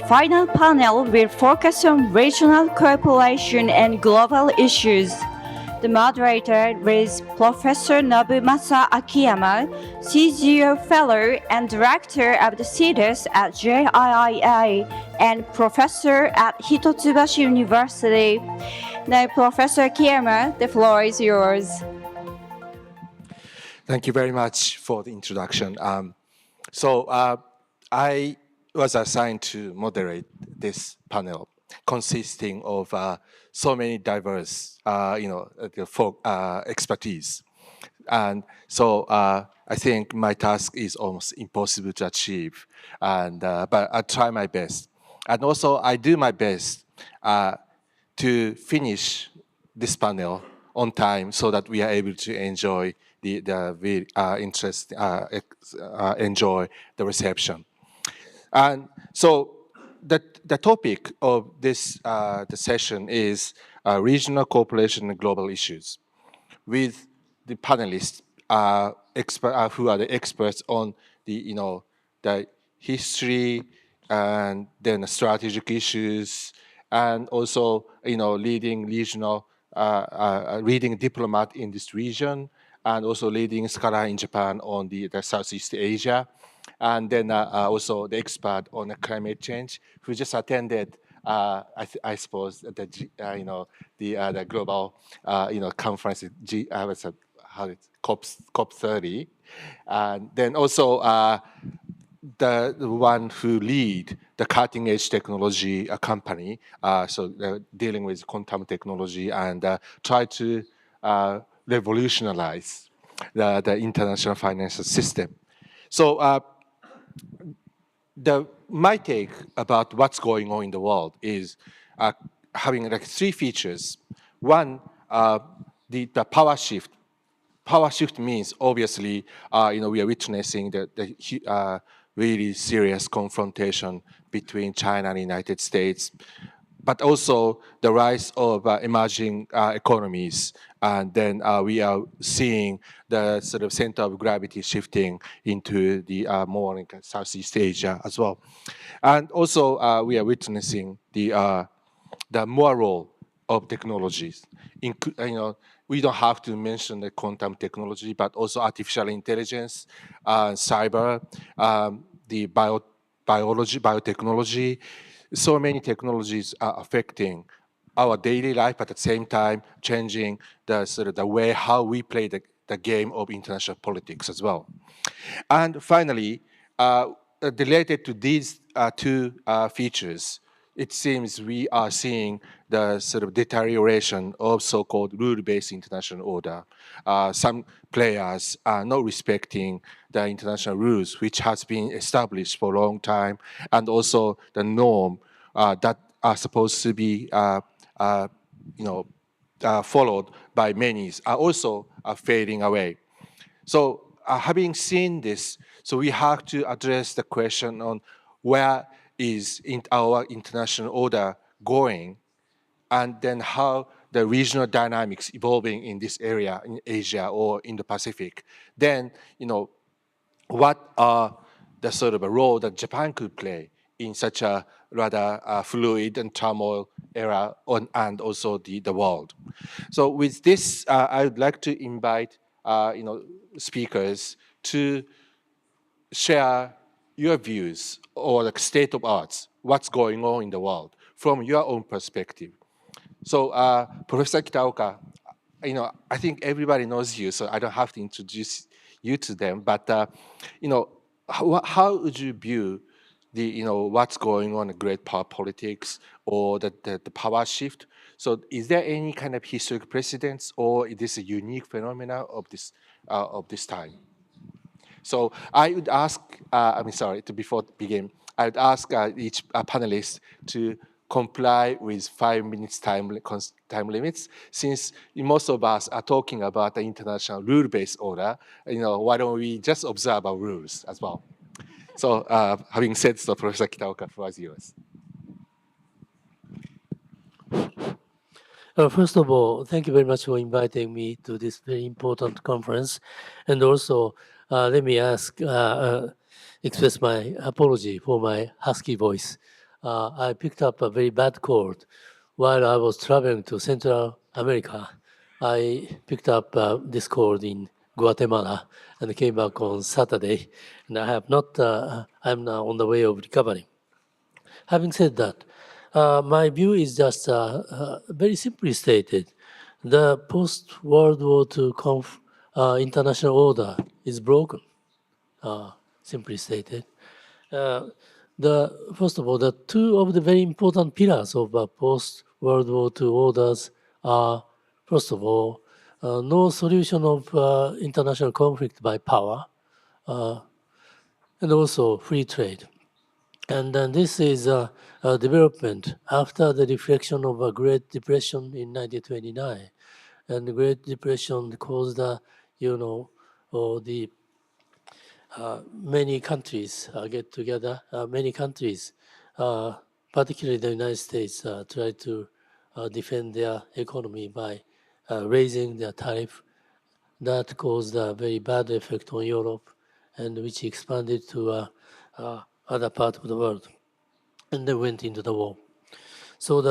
final panel will focus on regional cooperation and global issues. The moderator is Professor Nobumasa Akiyama, CGO Fellow and Director of the CITES at JIIA and Professor at Hitotsubashi University. Now, Professor Akiyama, the floor is yours. Thank you very much for the introduction. I was assigned to moderate this panel, consisting of so many diverse, expertise, and so I think my task is almost impossible to achieve. But I try my best, and also I do my best to finish this panel on time, so that we are able to enjoy enjoy the reception. And so the topic of this the session is regional cooperation and global issues, with the panelists who are the experts on the history and then strategic issues, and also leading regional leading diplomat in this region, and also leading scholar in Japan on the Southeast Asia, and then also the expert on climate change who just attended, I suppose, the global conference, COP30, and then also the one who lead the cutting edge technology company, dealing with quantum technology and try to revolutionize the international financial system. So my take about what's going on in the world is having like three features. One, the power shift. Power shift means obviously, we are witnessing the really serious confrontation between China and the United States, but also the rise of emerging economies. And then we are seeing the sort of center of gravity shifting into the more like Southeast Asia as well. And also we are witnessing the more role of technologies. We don't have to mention the quantum technology, but also artificial intelligence, cyber, the biotechnology. So many technologies are affecting our daily life, but at the same time changing the way how we play the game of international politics as well. And finally, related to these two features, it seems we are seeing the sort of deterioration of so-called rule-based international order. Some players are not respecting the international rules, which has been established for a long time, and also the norm that are supposed to be followed by many are also fading away. So having seen this, so we have to address the question on where is our international order going, and then how the regional dynamics evolving in this area, in Asia or in the Pacific. Then, what are the sort of a role that Japan could play in such a rather fluid and turmoil era, and also the world. So with this, I would like to invite speakers to share your views or the state of arts, what's going on in the world from your own perspective. So Professor Kitaoka, I think everybody knows you, so I don't have to introduce you to them, but how would you view the what's going on in great power politics or the power shift? So is there any kind of historic precedents, or is this a unique phenomena of this time? So I would ask, before begin, I would ask each panelist to comply with 5 minutes time limits. Since most of us are talking about the international rule-based order, why don't we just observe our rules as well? So having said so, Professor Kitaoka, the floor is yours. First of all, thank you very much for inviting me to this very important conference. And also, let me express my apology for my husky voice. I picked up a very bad cold while I was traveling to Central America. I picked up this cold in Guatemala and came back on Saturday, and I have not. I'm now on the way of recovering. Having said that, my view is just very simply stated. The post-World War II international order is broken, simply stated. First of all, the two of the very important pillars of post-World War II orders are, first of all, no solution of international conflict by power, and also free trade. And then this is a development after the reflection of a Great Depression in 1929. And the Great Depression caused, the many countries get together. Many countries, particularly the United States, try to defend their economy by raising their tariff. That caused a very bad effect on Europe, and which expanded to other parts of the world, and they went into the war. So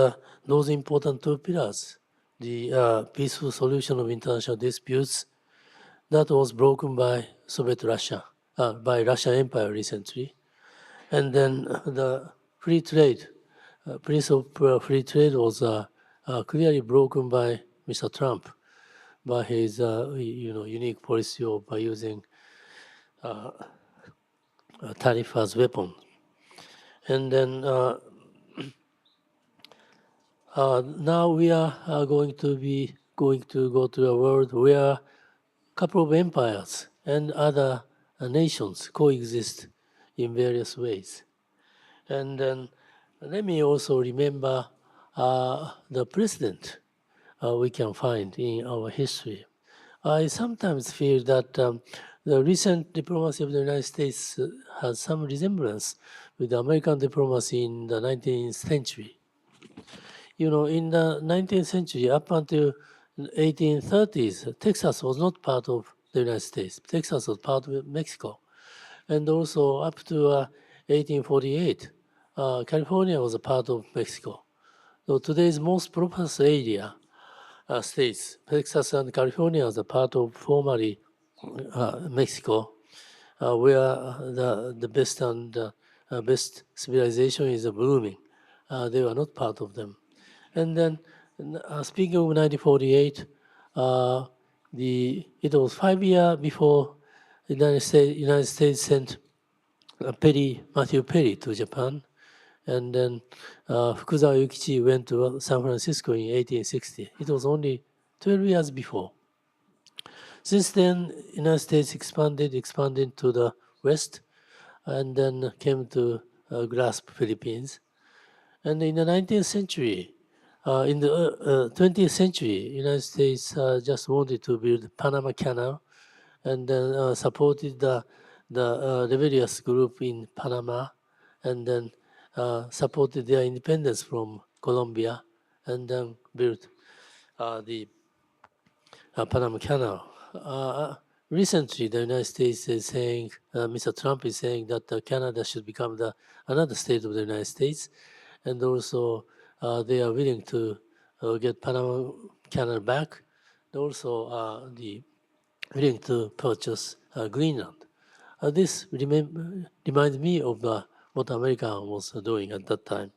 those important two pillars, the peaceful solution of international disputes, that was broken by Soviet Russia, by Russian Empire recently, and then the free trade, principle of free trade was clearly broken by Mr. Trump, by his unique policy of by using tariff as weapon. And then now we are going to go to a world where a couple of empires and other nations coexist in various ways. And then let me also remember the precedent we can find in our history. I sometimes feel that the recent diplomacy of the United States has some resemblance with the American diplomacy in the 19th century. You know, in the 19th century, up until 1830s, Texas was not part of the United States. Texas was part of Mexico. And also up to 1848, California was a part of Mexico. So today's most prosperous area, states, Texas and California, is a part of formerly Mexico, where the best and best civilization is blooming. They were not part of them. And then, speaking of 1948, it was 5 years before the United States sent Matthew Perry to Japan, and then Fukuzawa Yukichi went to San Francisco in 1860. It was only 12 years before. Since then, United States expanded to the west, and then came to grasp Philippines. And in the 19th century, in the 20th century, United States just wanted to build Panama Canal, and then supported the rebellious group in Panama, and then supported their independence from Colombia, and then built the Panama Canal. Recently, the United States is saying, Mr. Trump is saying that Canada should become another state of the United States, and also they are willing to get Panama Canal back. They also willing to purchase Greenland. This reminds me of what America was doing at that time.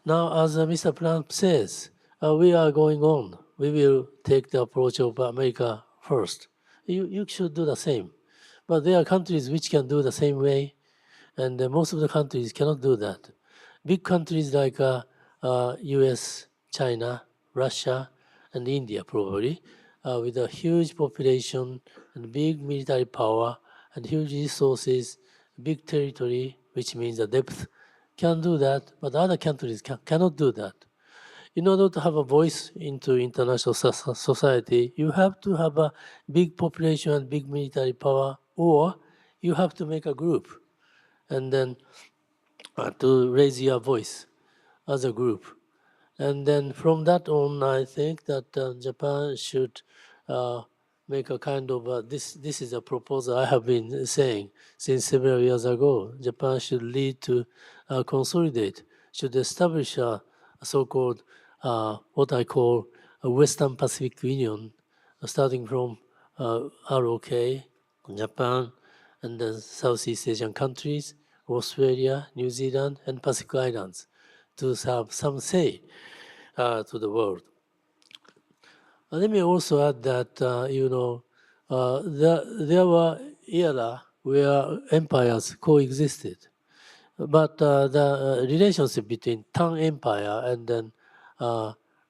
Now, as Mr. Trump says, we are going on. We will take the approach of America first. You should do the same. But there are countries which can do the same way, and most of the countries cannot do that. Big countries like US, China, Russia, and India probably, with a huge population and big military power and huge resources, big territory, which means the depth, can do that, but other countries cannot do that. In order to have a voice into international society, you have to have a big population and big military power, or you have to make a group and then to raise your voice as a group. And then from that on, I think that Japan should make a kind of this is a proposal I have been saying since several years ago. Japan should lead to consolidate, should establish a so-called what I call a Western Pacific Union, starting from ROK, Japan, and then Southeast Asian countries, Australia, New Zealand, and Pacific Islands, to have some say to the world. Let me also add that, there were era where empires coexisted. But the relationship between Tang Empire and then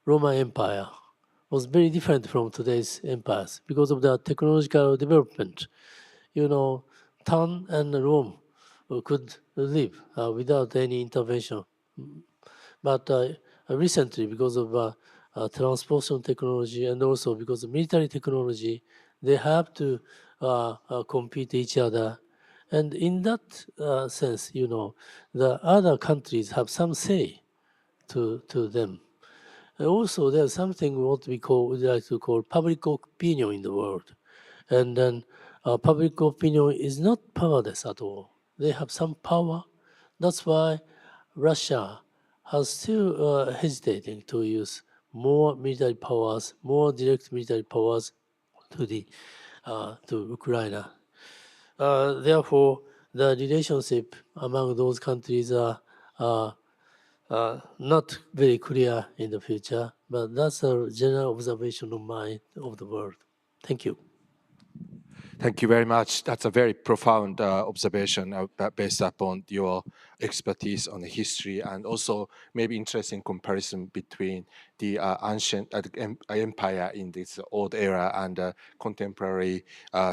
Roman Empire was very different from today's empires because of the technological development. Tang and Rome could live without any intervention. But recently, because of transportation technology and also because of military technology, they have to compete each other. And in that sense, the other countries have some say to them. And also, there's something what we like to call public opinion in the world. And then public opinion is not powerless at all. They have some power. That's why Russia has still hesitating to use more military powers, more direct military powers to Ukraine. Therefore, the relationship among those countries are not very clear in the future, but that's a general observation of mine of the world. Thank you. Thank you very much. That's a very profound observation based upon your expertise on the history and also maybe interesting comparison between the ancient empire in this old era and contemporary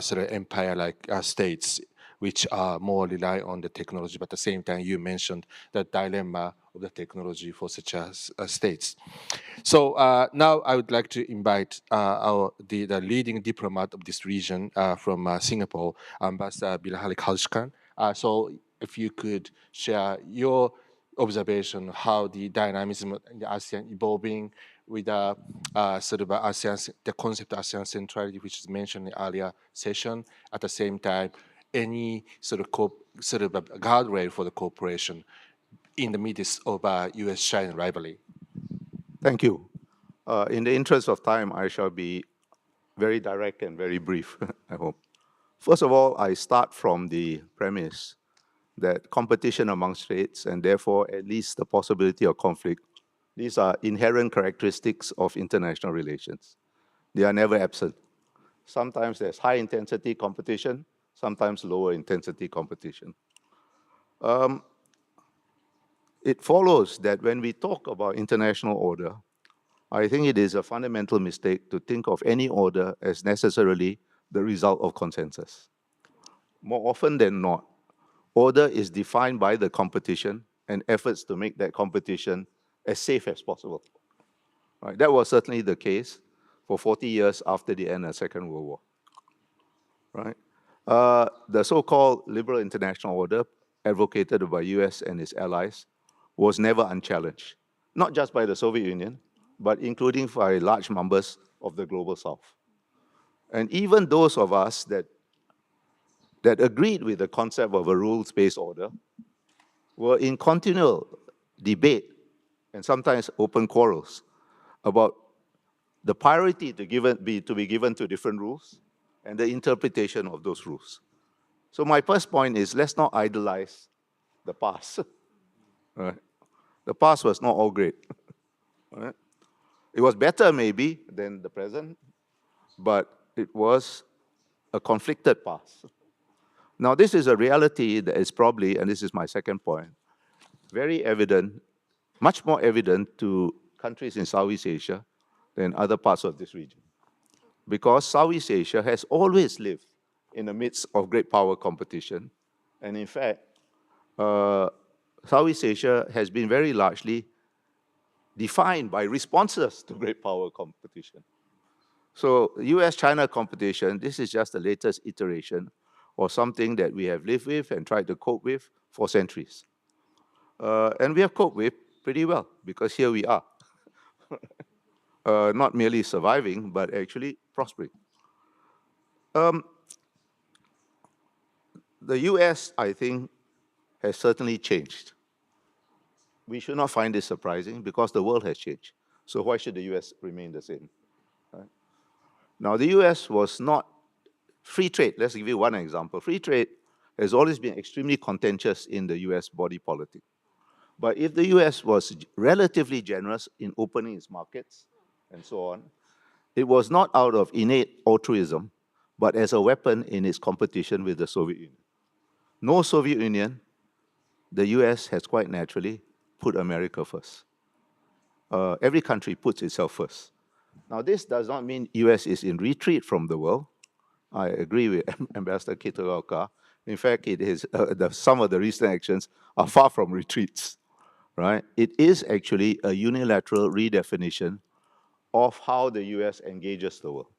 sort of empire-like states, which are more rely on the technology. But at the same time, you mentioned the dilemma of the technology for such as states. So now I would like to invite the leading diplomat of this region from Singapore, Ambassador Bilahari Kausikan. So if you could share your observation how the dynamism in the ASEAN evolving with sort of ASEAN, the concept of ASEAN centrality, which is mentioned in the earlier session. At the same time, any sort of a guardrail for the cooperation in the midst of U.S.-China rivalry. Thank you. In the interest of time, I shall be very direct and very brief, I hope. First of all, I start from the premise that competition among states and therefore at least the possibility of conflict, these are inherent characteristics of international relations. They are never absent. Sometimes there's high intensity competition, sometimes lower intensity competition. It follows that when we talk about international order, I think it is a fundamental mistake to think of any order as necessarily the result of consensus. More often than not, order is defined by the competition and efforts to make that competition as safe as possible. Right? That was certainly the case for 40 years after the end of the Second World War. Right? The so-called liberal international order advocated by US and its allies was never unchallenged, not just by the Soviet Union, but including by large numbers of the global South. And even those of us that agreed with the concept of a rules-based order were in continual debate and sometimes open quarrels about the priority to be given to different rules and the interpretation of those rules. So my first point is, let's not idolize the past. Right? The past was not all great. Right? It was better maybe than the present, but it was a conflicted past. Now this is a reality that is probably, and this is my second point, very evident, much more evident to countries in Southeast Asia than other parts of this region. Because Southeast Asia has always lived in the midst of great power competition. And in fact, Southeast Asia has been very largely defined by responses to great power competition. So US-China competition, this is just the latest iteration or something that we have lived with and tried to cope with for centuries. And we have coped with pretty well because here we are. Not merely surviving, but actually prospering. The US, I think, has certainly changed. We should not find this surprising because the world has changed. So why should the US remain the same? Right? Now, the US was not free trade. Let's give you one example. Free trade has always been extremely contentious in the US body politic. But if the US was relatively generous in opening its markets and so on, it was not out of innate altruism, but as a weapon in its competition with the Soviet Union. No Soviet Union, the US has quite naturally put America first. Every country puts itself first. Now, this does not mean US is in retreat from the world. I agree with Ambassador Kitaoka. In fact, it is, some of the recent actions are far from retreats, right? It is actually a unilateral redefinition of how the US engages the world.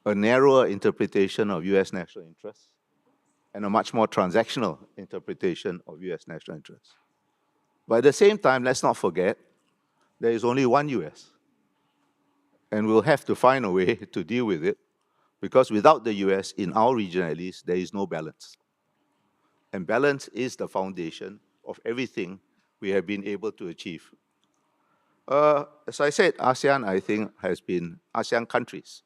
A narrower interpretation of US national interests and a much more transactional interpretation of US national interests. But at the same time, let's not forget, there is only one US. And we'll have to find a way to deal with it, because without the US, in our region at least, there is no balance. And balance is the foundation of everything we have been able to achieve. As I said, ASEAN, I think, ASEAN countries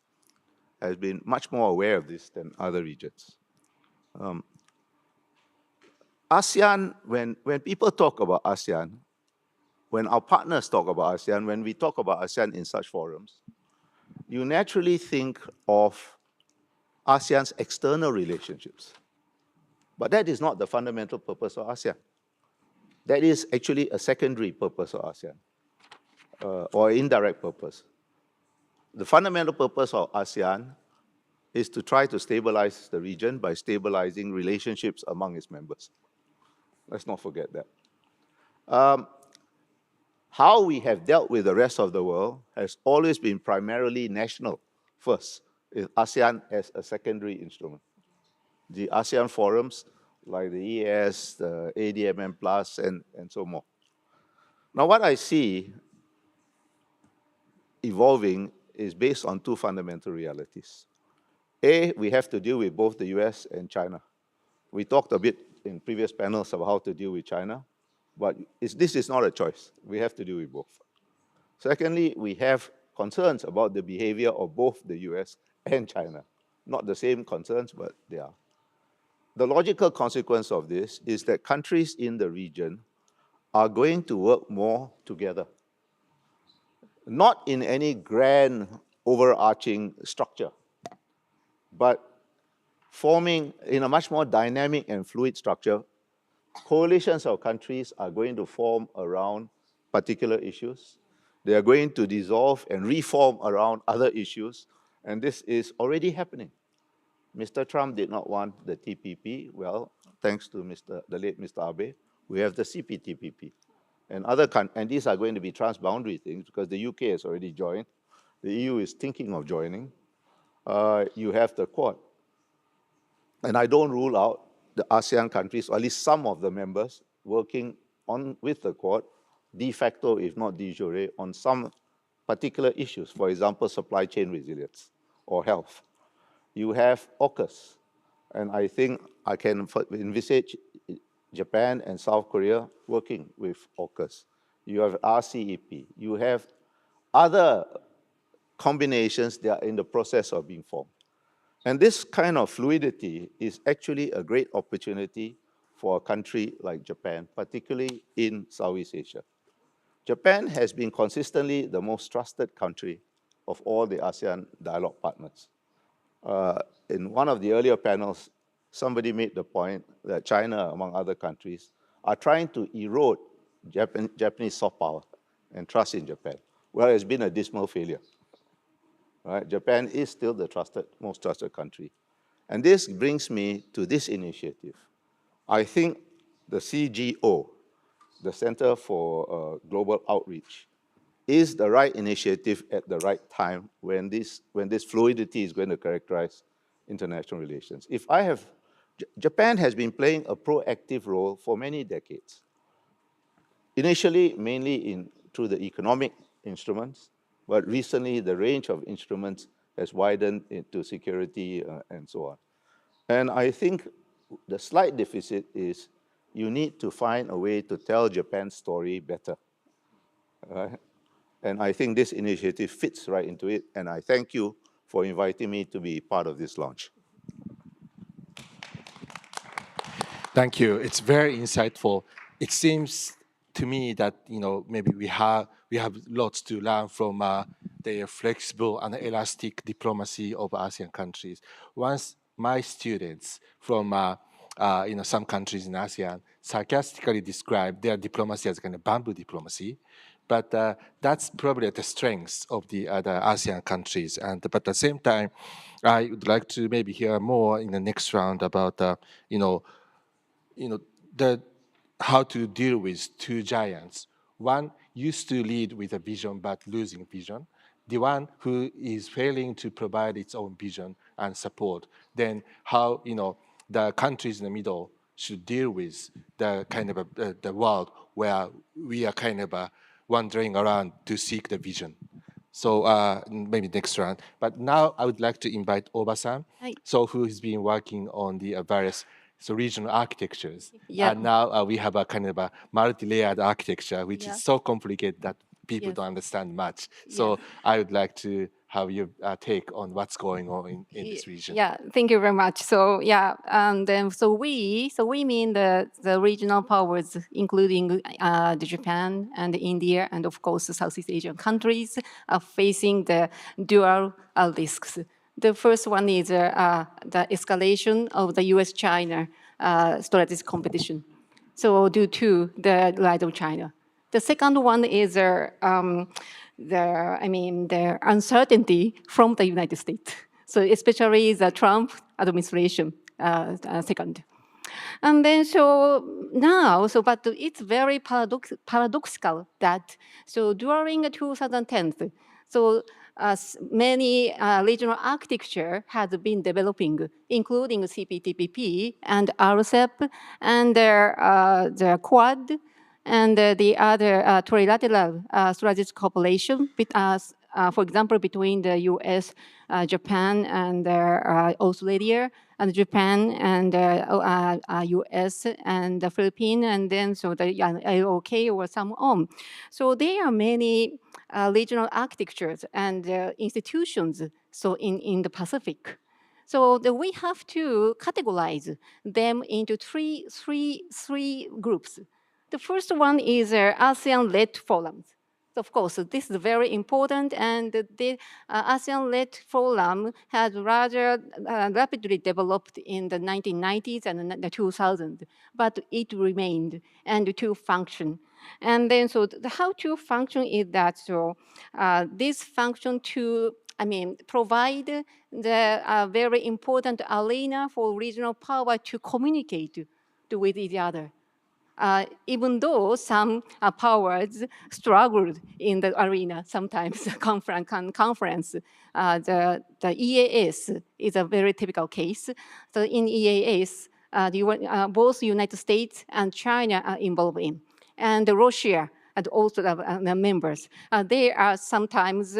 has been much more aware of this than other regions. ASEAN, when people talk about ASEAN, when our partners talk about ASEAN, when we talk about ASEAN in such forums, you naturally think of ASEAN's external relationships. But that is not the fundamental purpose of ASEAN. That is actually a secondary purpose of ASEAN, or indirect purpose. The fundamental purpose of ASEAN is to try to stabilize the region by stabilizing relationships among its members. Let's not forget that. How we have dealt with the rest of the world has always been primarily national first, with ASEAN as a secondary instrument. The ASEAN forums, like the EAS, the ADMM+, and so more. Now, what I see evolving is based on two fundamental realities. A, we have to deal with both the US and China. We talked a bit in previous panels about how to deal with China, but this is not a choice. We have to deal with both. Secondly, we have concerns about the behavior of both the US and China. Not the same concerns, but they are. The logical consequence of this is that countries in the region are going to work more together. Not in any grand overarching structure, but forming in a much more dynamic and fluid structure. Coalitions of countries are going to form around particular issues. They are going to dissolve and reform around other issues, and this is already happening. Mr. Trump did not want the TPP. Well, thanks to the late Mr. Abe, we have the CPTPP. And these are going to be transboundary things because the UK has already joined. The EU is thinking of joining. You have the Quad. And I don't rule out the ASEAN countries, or at least some of the members, working with the Quad, de facto, if not de jure, on some particular issues, for example, supply chain resilience or health. You have AUKUS, and I think I can envisage Japan and South Korea working with AUKUS. You have RCEP. You have other combinations that are in the process of being formed. And this kind of fluidity is actually a great opportunity for a country like Japan, particularly in Southeast Asia. Japan has been consistently the most trusted country of all the ASEAN dialogue partners. In one of the earlier panels, somebody made the point that China, among other countries, are trying to erode Japanese soft power and trust in Japan. Well, it's been a dismal failure. Right? Japan is still the most trusted country. And this brings me to this initiative. I think the CGO, the Center for Global Outreach, is the right initiative at the right time when this fluidity is going to characterize international relations. Japan has been playing a proactive role for many decades. Initially, mainly through the economic instruments, but recently the range of instruments has widened into security and so on. And I think the slight deficit is you need to find a way to tell Japan's story better. Right? And I think this initiative fits right into it, and I thank you for inviting me to be part of this launch. Thank you. It's very insightful. It seems to me that maybe we have lots to learn from the flexible and elastic diplomacy of ASEAN countries. Once my students from some countries in ASEAN sarcastically describe their diplomacy as kind of bamboo diplomacy, but that's probably the strengths of the other ASEAN countries. But at the same time, I would like to maybe hear more in the next round about how to deal with two giants. One used to lead with a vision but losing vision. The one who is failing to provide its own vision and support. Then how the countries in the middle should deal with the kind of the world where we are kind of wandering around to seek the vision. So maybe next round. But now I would like to invite Oba-san, who has been working on the various regional architectures. Yeah. And now we have a kind of a multi-layered architecture, which is so complicated that people don't understand much. So I would like to have your take on what's going on in this region. Yeah, thank you very much. So yeah, and then so we mean the regional powers, including the Japan and India, and of course the Southeast Asian countries, are facing the dual risks. The first one is the escalation of the U.S.-China strategic competition. So due to the rise of China. The second one is the uncertainty from the United States. So especially the Trump administration, second. And then but it's very paradoxical that, so during 2010, so many regional architecture has been developing, including CPTPP and RCEP and the Quad and the other trilateral strategic cooperation, for example, between the US, Japan, and Australia, and Japan, and US, and the Philippines, and then so the AOK or some on. So there are many regional architectures and institutions so in the Pacific. So we have to categorize them into three groups. The first one is ASEAN-led forums. So of course, this is very important, and the ASEAN-led forum has rather rapidly developed in the 1990s and the 2000s, but it remained and to function. And then so how to function is that this function to provide the very important arena for regional power to communicate with each other. Even though some powers struggled in the arena, sometimes conference, the EAS is a very typical case. So in EAS, both United States and China are involved in, and Russia and also the members. They are sometimes,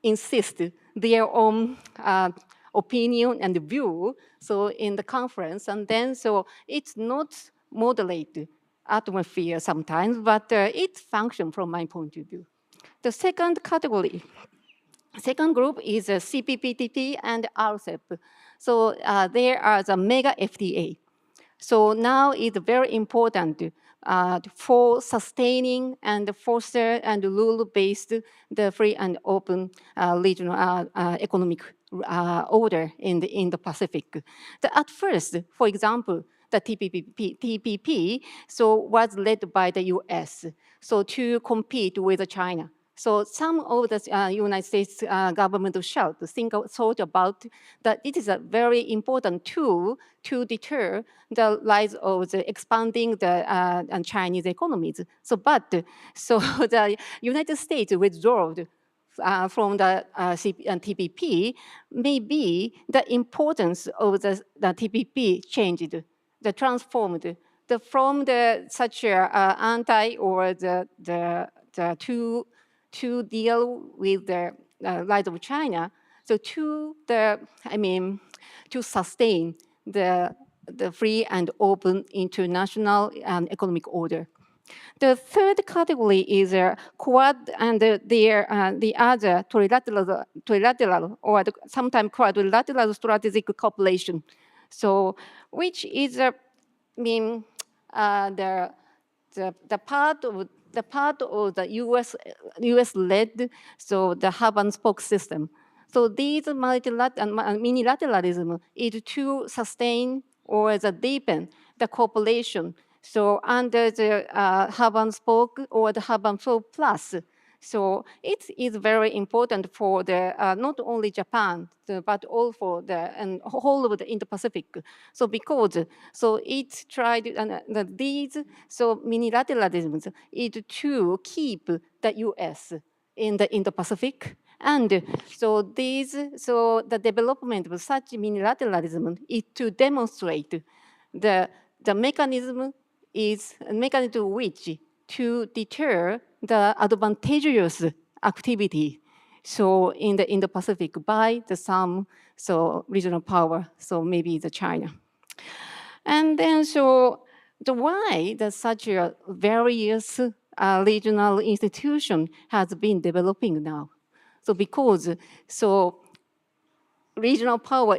insist their own opinion and view, so in the conference, and then so it's not moderate atmosphere sometimes, but it functions from my point of view. The second category, second group is CPTPP and RCEP. So there are the mega FTA. So now it's very important for sustaining and foster and rule-based the free and open regional economic order in the Pacific. At first, for example, the TPP so was led by the US, so to compete with China. So some of the United States government thought about that it is a very important tool to deter the rise of the expanding the Chinese economies. So the United States withdrew from the TPP. Maybe the importance of the TPP changed, transformed from such anti or the to deal with the rise of China, so to sustain the free and open international and economic order. The third category is Quad and the other trilateral or sometimes quadrilateral strategic cooperation. So, which is the part of the US-led, so the hub and spoke system. So these mini-lateralism is to sustain or deepen the cooperation. So under the hub and spoke or the hub and spoke plus. So it is very important for the not only Japan, but also the whole of the Indo-Pacific. So because it tried these mini-lateralisms is to keep the U.S. in the Indo-Pacific. And so the development of such mini-lateralism is to demonstrate the mechanism which to deter the advantageous activity in the Indo-Pacific by some regional power, so maybe the China. And then why such a various regional institution has been developing now. So because regional power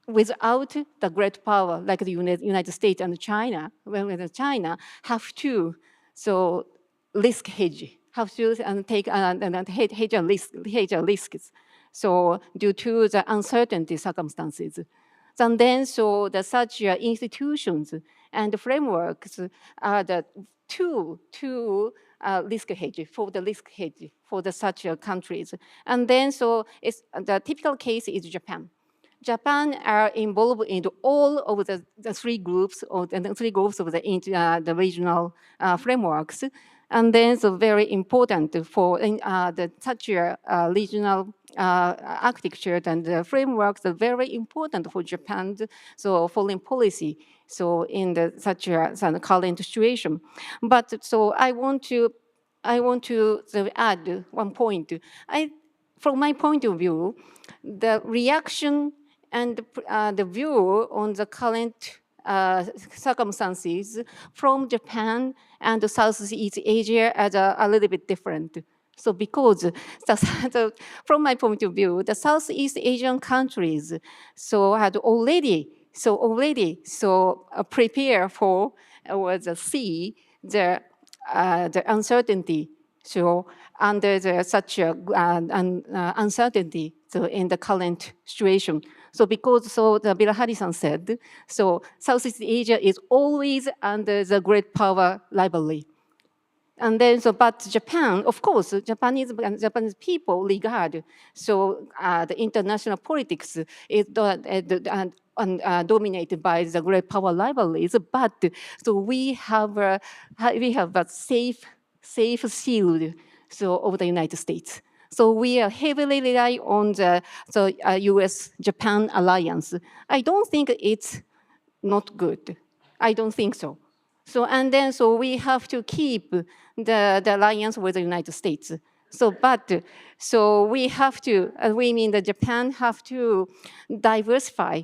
without the great power like the United States and China, when China have to risk hedge, have to take hedge risks. So due to the uncertainty circumstances, and then such institutions and frameworks are the tool to risk hedge for the such countries. And then it's the typical case is Japan. Japan are involved in all of the three groups of the regional frameworks, and then very important for such regional architecture and the frameworks are very important for Japan's foreign policy. So in such a current situation, but I want to add one point. From my point of view, the reaction and the view on the current circumstances from Japan and Southeast Asia are a little bit different. So because from my point of view, the Southeast Asian countries had already prepare for or see the uncertainty. So under such uncertainty in the current situation. So because the Bilahari-san said, Southeast Asia is always under the great power rivalry. And then, but Japan, of course, Japanese people regard the international politics is dominated by the great power rivalries. But we have a safe shield of the United States. So we are heavily rely on the U.S.-Japan alliance. I don't think it's not good. I don't think so. And then we have to keep the alliance with the United States. We have to, the Japan have to diversify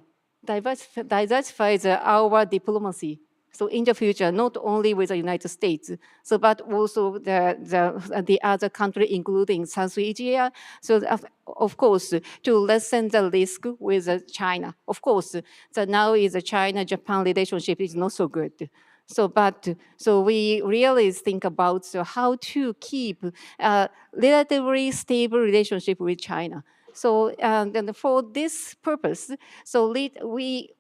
our diplomacy. So in the future, not only with the United States, but also the other country, including South Asia. So of course, to lessen the risk with China. Of course, now is the China-Japan relationship is not so good. So we really think about how to keep a relatively stable relationship with China. So and for this purpose, we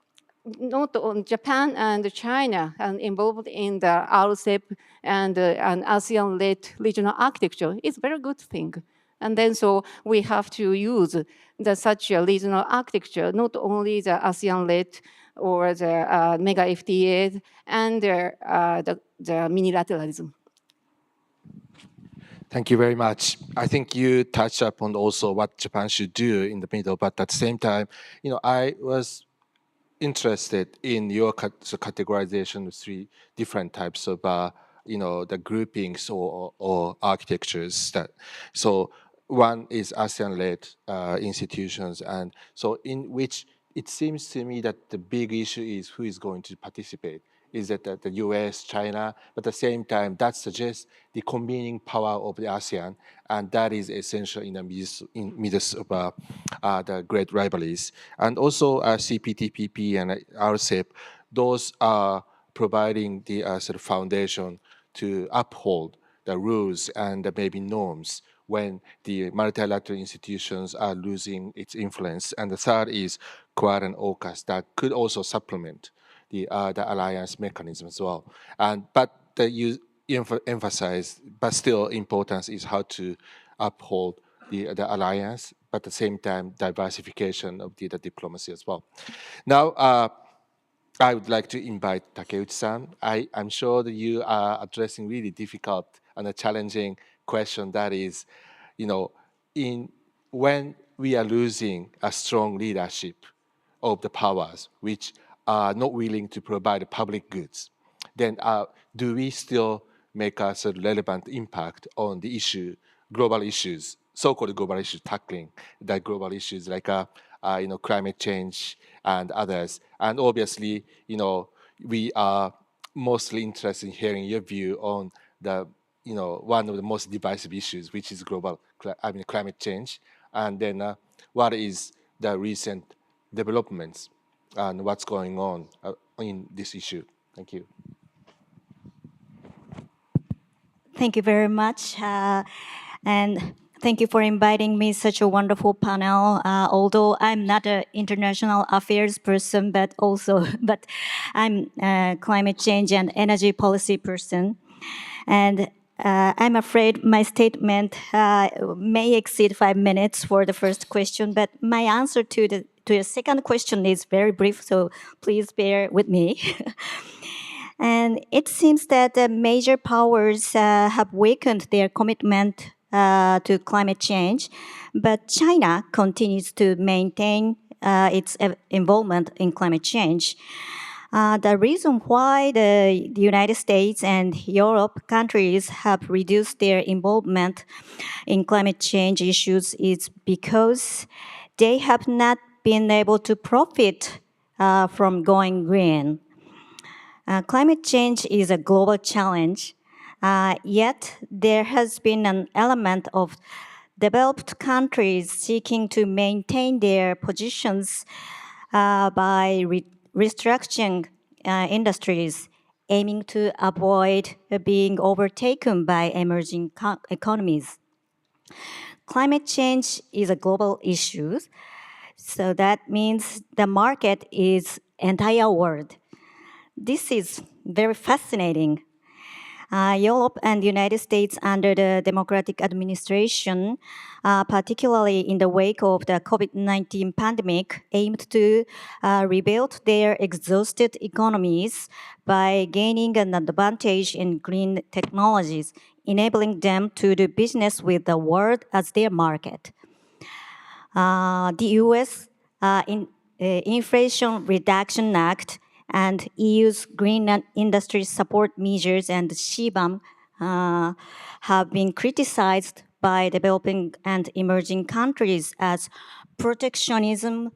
not on Japan and China and involved in the RCEP and an ASEAN-led regional architecture is a very good thing. And then we have to use such a regional architecture, not only the ASEAN-led or the mega FTA and the mini-lateralism. Thank you very much. I think you touched upon also what Japan should do in the middle, but at the same time, I was interested in your categorization of three different types of the groupings or architectures that. So one is ASEAN-led institutions, and so in which it seems to me that the big issue is who is going to participate. Is it the US, China, but at the same time, that suggests the convening power of the ASEAN, and that is essential in the midst of the great rivalries. And also CPTPP and RCEP, those are providing the sort of foundation to uphold the rules and maybe norms when the multilateral institutions are losing its influence. And the third is Quad and AUKUS that could also supplement the alliance mechanism as well. But you emphasize, but still importance is how to uphold the alliance, but at the same time, diversification of the diplomacy as well. Now, I would like to invite Takeuchi-san. I'm sure that you are addressing really difficult and a challenging question that is, when we are losing a strong leadership of the powers which are not willing to provide public goods, then do we still make a sort of relevant impact on the issue, global issues, so-called global issues, tackling the global issues like climate change and others? And obviously, we are mostly interested in hearing your view on the, one of the most divisive issues, which is climate change. And then what is the recent developments and what's going on in this issue? Thank you. Thank you very much. And thank you for inviting me such a wonderful panel. Although I'm not an international affairs person, but I'm a climate change and energy policy person. And I'm afraid my statement may exceed 5 minutes for the first question, but my answer to your second question is very brief, so please bear with me. And it seems that the major powers have weakened their commitment to climate change, but China continues to maintain its involvement in climate change. The reason why the United States and Europe countries have reduced their involvement in climate change issues is because they have not been able to profit from going green. Climate change is a global challenge, yet there has been an element of developed countries seeking to maintain their positions by restructuring industries, aiming to avoid being overtaken by emerging economies. Climate change is a global issue, so that means the market is entire world. This is very fascinating. Europe and the United States under the Democratic administration, particularly in the wake of the COVID-19 pandemic, aimed to rebuild their exhausted economies by gaining an advantage in green technologies, enabling them to do business with the world as their market. The US Inflation Reduction Act and EU's green industry support measures and CBAM have been criticized by developing and emerging countries as protectionism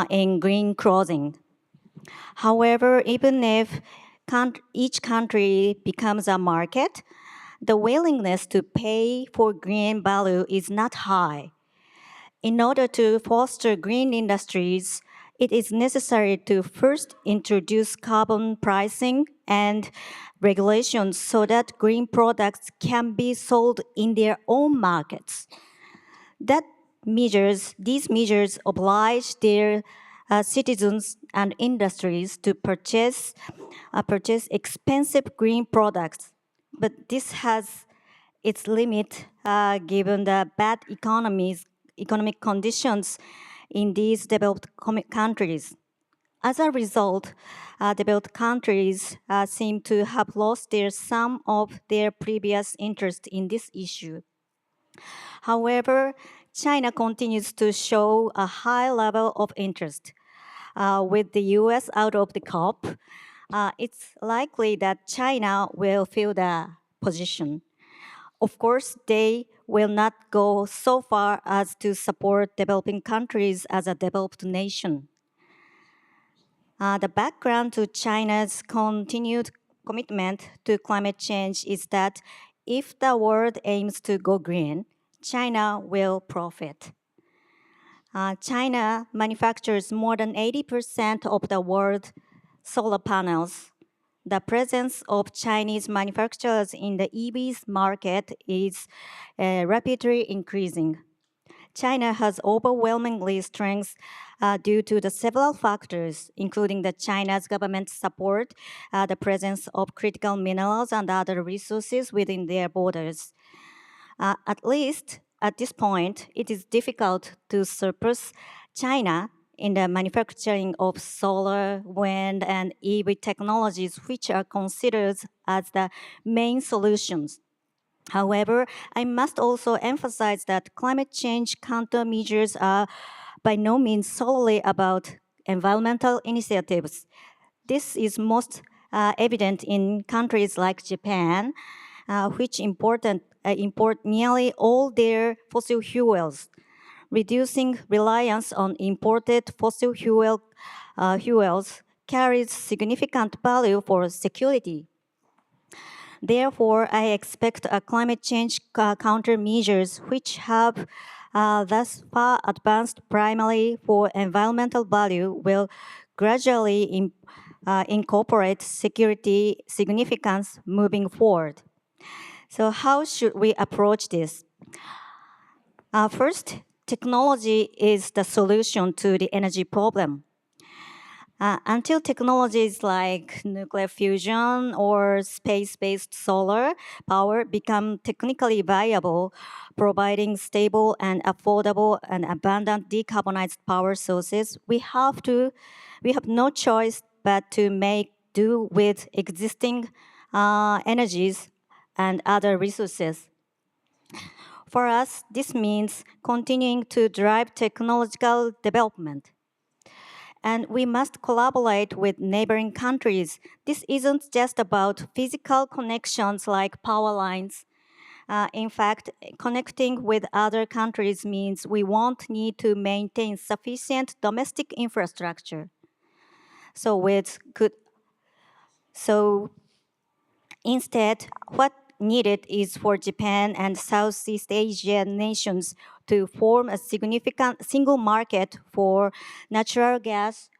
in green clothing. However, even if each country becomes a market, the willingness to pay for green value is not high. In order to foster green industries, it is necessary to first introduce carbon pricing and regulations so that green products can be sold in their own markets. These measures oblige their citizens and industries to purchase expensive green products. But this has its limit given the bad economic conditions in these developed countries. As a result, developed countries seem to have lost some of their previous interest in this issue. However, China continues to show a high level of interest. With the US out of the COP, it's likely that China will fill the position. Of course, they will not go so far as to support developing countries as a developed nation. The background to China's continued commitment to climate change is that if the world aims to go green, China will profit. China manufactures more than 80% of the world's solar panels. The presence of Chinese manufacturers in the EVs market is rapidly increasing. China has overwhelmingly strengths due to the several factors, including the China's government support, the presence of critical minerals and other resources within their borders. At least at this point, it is difficult to surpass China in the manufacturing of solar, wind, and EV technologies, which are considered as the main solutions. However, I must also emphasize that climate change countermeasures are by no means solely about environmental initiatives. This is most evident in countries like Japan, which import nearly all their fossil fuels. Reducing reliance on imported fossil fuels carries significant value for security. Therefore, I expect climate change countermeasures which have thus far advanced primarily for environmental value will gradually incorporate security significance moving forward. So how should we approach this? First, technology is the solution to the energy problem. Until technologies like nuclear fusion or space-based solar power become technically viable, providing stable and affordable and abundant decarbonized power sources, we have no choice but to make do with existing energies and other resources. For us, this means continuing to drive technological development. And we must collaborate with neighboring countries. This isn't just about physical connections like power lines. In fact, connecting with other countries means we won't need to maintain sufficient domestic infrastructure. So instead, what needed is for Japan and Southeast Asian nations to form a significant single market for natural gas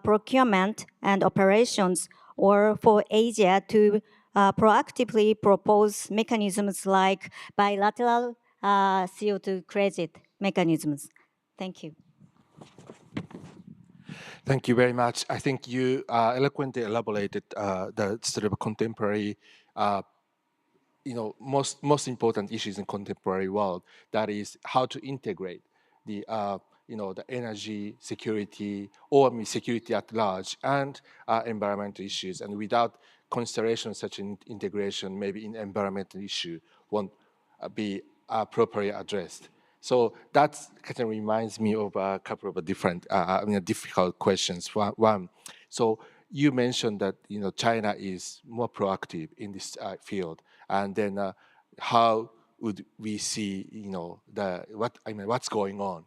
procurement and operations, or for Asia to proactively propose mechanisms like bilateral CO2 credit mechanisms. Thank you. Thank you very much. I think you eloquently elaborated the sort of contemporary, most important issues in contemporary world. That is how to integrate the, the energy security or security at large and environmental issues. And without consideration of such an integration, maybe an environmental issue won't be properly addressed. So that kind of reminds me of a couple of different, difficult questions. One, so you mentioned that China is more proactive in this field, and then how would we see what's going on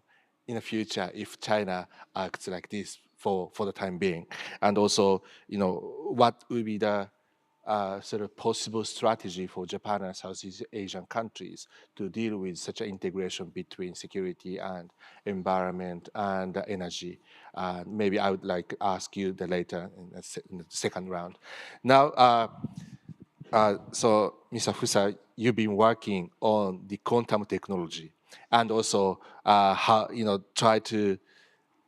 in the future if China acts like this for the time being, and also what would be the sort of possible strategy for Japan and Southeast Asian countries to deal with such an integration between security and environment and energy. Maybe I would like to ask you later in the second round. Now, so Mr. Fusa, you've been working on the quantum technology and also how try to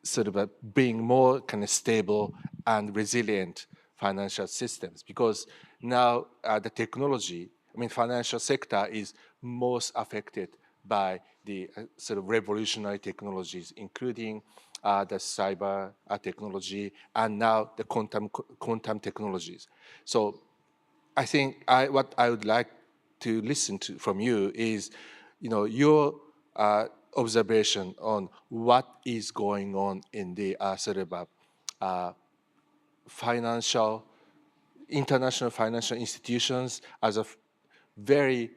sort of bring more kind of stable and resilient financial systems, because now the technology, financial sector is most affected by the sort of revolutionary technologies, including the cyber technology and now the quantum technologies. So I think what I would like to listen to from you is, your observation on what is going on in the sort of financial international financial institutions as a very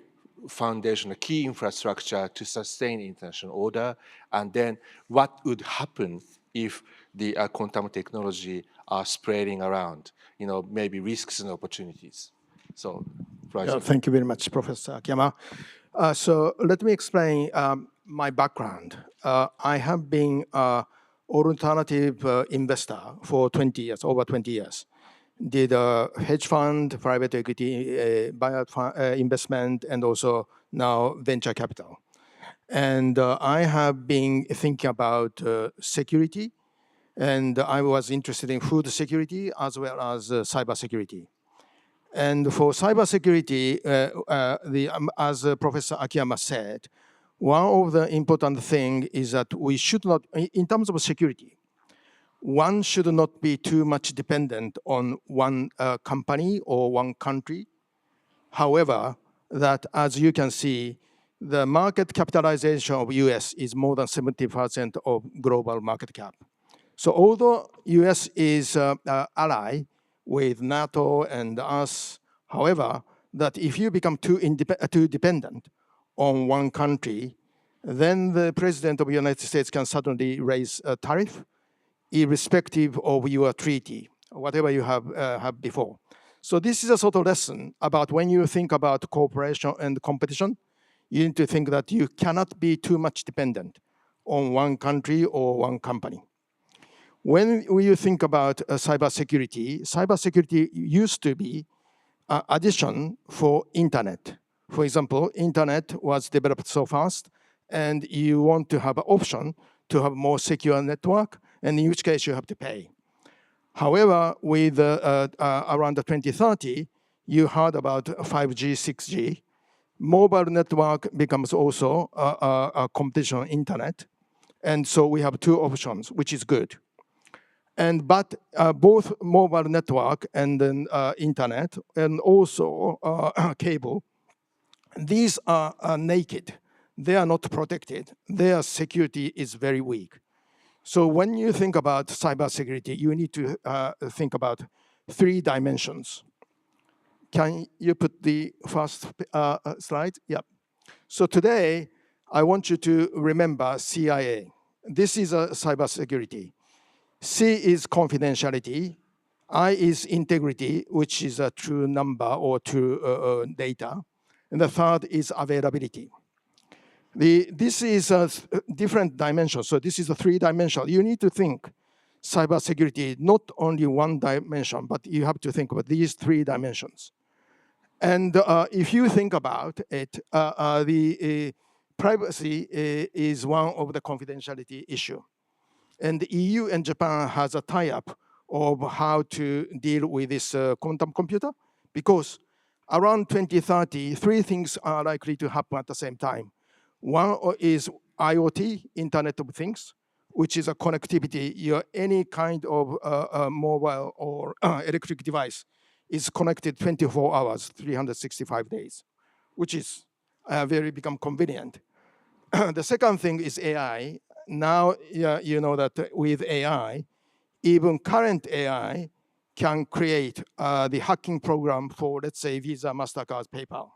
foundational key infrastructure to sustain international order, and then what would happen if the quantum technology are spreading around, maybe risks and opportunities. So, thank you very much, Professor Akiyama. So let me explain my background. I have been an alternative investor for 20 years, over 20 years. Did hedge fund, private equity, buyout investment, and also now venture capital. And I have been thinking about security, and I was interested in food security as well as cyber security. And for cybersecurity, as Professor Akiyama said, one of the important things is that we should not, in terms of security, one should not be too much dependent on one company or one country. However, that as you can see, the market capitalization of US is more than 70% of global market cap. So although US is an ally with NATO and us, however, that if you become too dependent on one country, then the President of the United States can suddenly raise a tariff, irrespective of your treaty, whatever you have before. So this is a sort of lesson about when you think about cooperation and competition, you need to think that you cannot be too much dependent on one country or one company. When you think about cybersecurity, cybersecurity used to be an addition for internet. For example, internet was developed so fast, and you want to have an option to have more secure network, and in which case you have to pay. However, with around 2030, you heard about 5G, 6G. Mobile network becomes also a competition internet. And so we have two options, which is good. But both mobile network and then internet and also cable, these are naked. They are not protected. Their security is very weak. So when you think about cybersecurity, you need to think about 3 dimensions. Can you put the first slide? Yeah. So today, I want you to remember CIA. This is a cybersecurity. C is confidentiality. I is integrity, which is a true number or true data. And the third is availability. This is a different dimension. So this is a 3-dimensional. You need to think cybersecurity, not only one dimension, but you have to think about these 3 dimensions. And if you think about it, the privacy is one of the confidentiality issue. And the EU and Japan has a tie-up of how to deal with this quantum computer, because around 2030, 3 things are likely to happen at the same time. One is IoT, Internet of Things, which is a connectivity. Any kind of mobile or electric device is connected 24 hours, 365 days, which is very become convenient. The second thing is AI. Now, you know that with AI, even current AI can create the hacking program for, let's say, Visa, MasterCard, PayPal.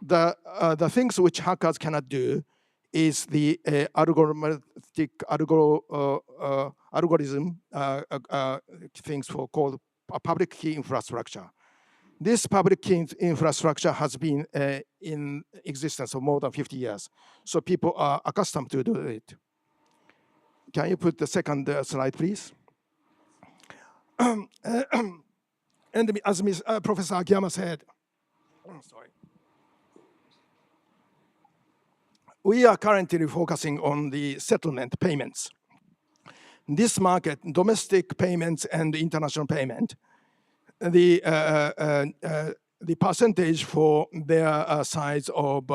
The things which hackers cannot do is the algorithm things called a public key infrastructure. This public key infrastructure has been in existence for more than 50 years. So people are accustomed to do it. Can you put the second slide, please? And as Professor Akiyama said, sorry. We are currently focusing on the settlement payments. This market, domestic payments and international payment, the percentage for their size of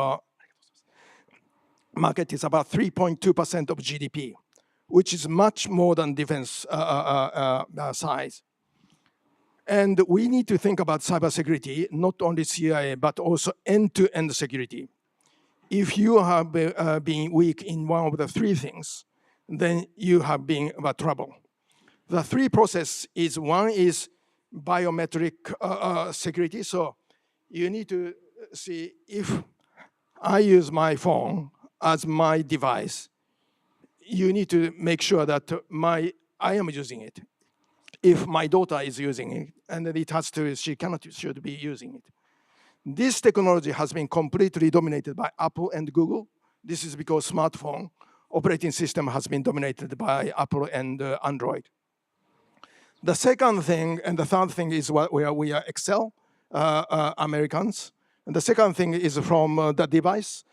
market is about 3.2% of GDP, which is much more than defense size. And we need to think about cybersecurity, not only CIA, but also end-to-end security. If you have been weak in one of the 3 things, then you have been about trouble. The 3 process is, one is biometric security. So you need to see if I use my phone as my device, you need to make sure that I am using it. If my daughter is using it, and it has to, should be using it. This technology has been completely dominated by Apple and Google. This is because smartphone operating system has been dominated by Apple and Android. The second thing and the third thing is where we are excel, Americans. And the second thing is from the device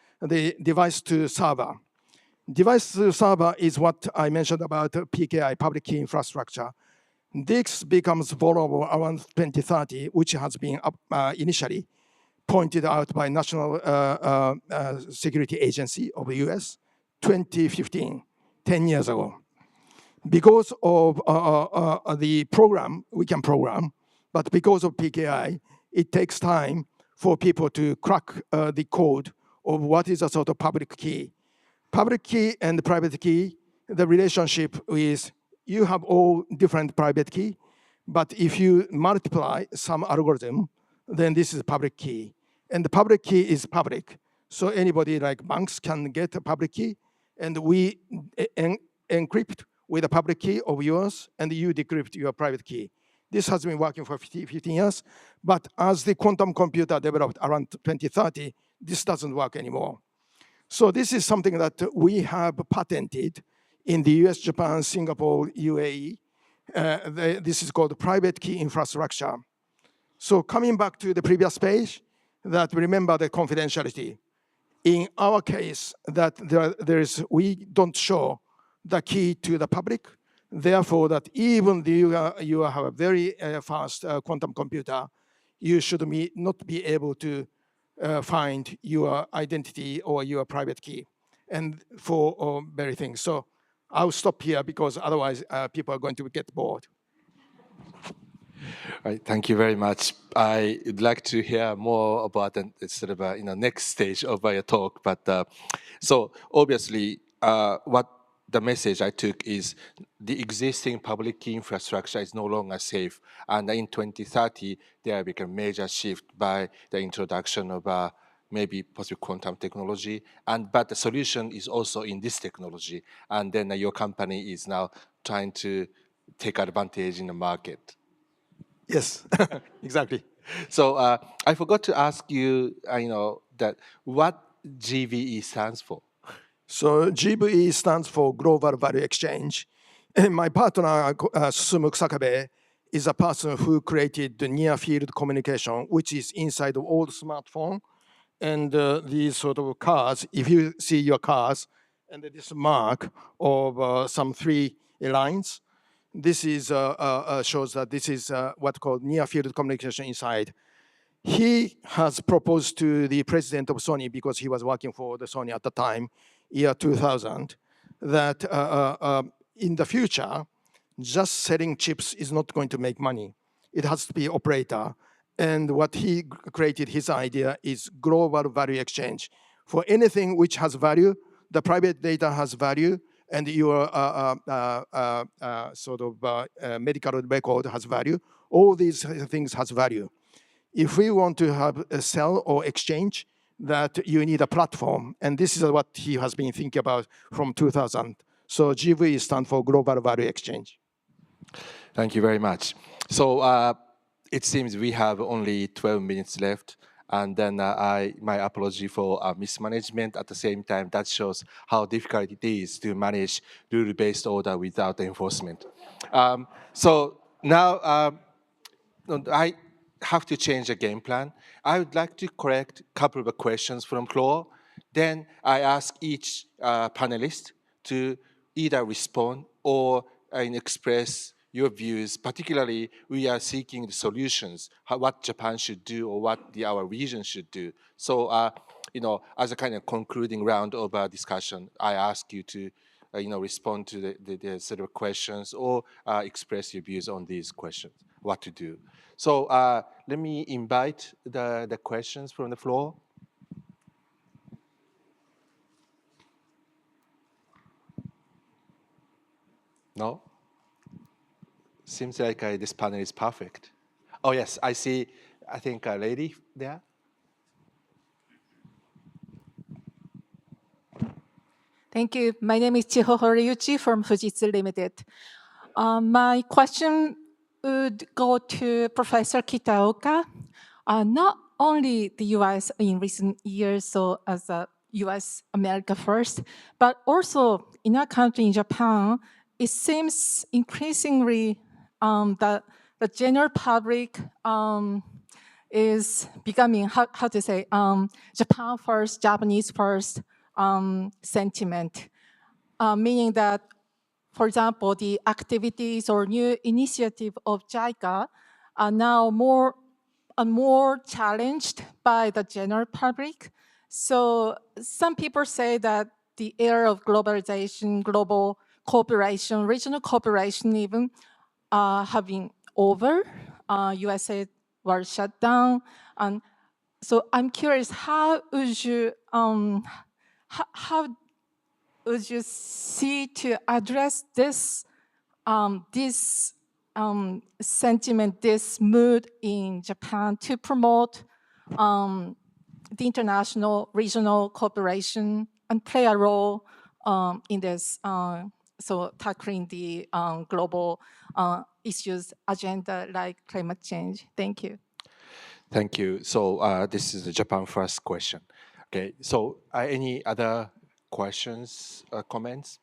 to server. Device to server is what I mentioned about PKI, public key infrastructure. This becomes vulnerable around 2030, which has been initially pointed out by National Security Agency of the US, 2015, 10 years ago. Because of the program, we can program, but because of PKI, it takes time for people to crack the code of what is a sort of public key. Public key and private key, the relationship is you have all different private key, but if you multiply some algorithm, then this is public key. And the public key is public. So anybody like banks can get a public key, and we encrypt with a public key of yours, and you decrypt your private key. This has been working for 15 years, but as the quantum computer developed around 2030, this doesn't work anymore. So this is something that we have patented in the US, Japan, Singapore, UAE. This is called private key infrastructure. So coming back to the previous page, that remember the confidentiality. In our case, that we don't show the key to the public, therefore that even though you have a very fast quantum computer, you should not be able to find your identity or your private key, and for very things. So I'll stop here because otherwise people are going to get bored. Right, thank you very much. I would like to hear more about the sort of next stage of your talk. But so obviously, what the message I took is the existing public key infrastructure is no longer safe, and in 2030 there will be a major shift by the introduction of maybe possibly quantum technology, but the solution is also in this technology, and then your company is now trying to take advantage in the market. Yes, exactly. So I forgot to ask you, that what GVE stands for. So GVE stands for Global Value Exchange. And my partner, Susumu Kusakabe, is a person who created the near-field communication, which is inside of all the smartphone. And these sort of cars, if you see your cars, and this mark of some 3 lines, this is shows that this is what called near-field communication inside. He has proposed to the president of Sony, because he was working for the Sony at the time, year 2000, that in the future, just selling chips is not going to make money. It has to be operator. And what he created, his idea, is global value exchange. For anything which has value, the private data has value, and your medical record has value. All these things has value. If we want to have a sell or exchange, that you need a platform. And this is what he has been thinking about from 2000. So GVE stands for Global Value Exchange. Thank you very much. So it seems we have only 12 minutes left. And then my apology for mismanagement. At the same time, that shows how difficult it is to manage rule-based order without enforcement. So now I have to change the game plan. I would like to correct a couple of questions from floor. Then I ask each panelist to either respond or express your views. Particularly, we are seeking the solutions, what Japan should do or what our region should do. So, as a kind of concluding round of our discussion, I ask you to, respond to the sort of questions or express your views on these questions, what to do. So let me invite the questions from the floor. No? Seems like this panel is perfect. Oh, yes, I see, I think a lady there. Thank you. My name is Chiho Horiuchi from Fujitsu Limited. My question would go to Professor Kitaoka. Not only the U.S. in recent years, so as a U.S. America first, but also in our country, in Japan, it seems increasingly that the general public is becoming, how to say, Japan first, Japanese first sentiment, meaning that, for example, the activities or new initiative of JICA are now more challenged by the general public. So some people say that the era of globalization, global cooperation, regional cooperation even, have been over. USA was shut down. And so I'm curious, how would you see to address this sentiment, this mood in Japan to promote the international regional cooperation and play a role in this, so tackling the global issues agenda like climate change? Thank you. Thank you. So this is the Japan first question. Okay, so any other questions, comments?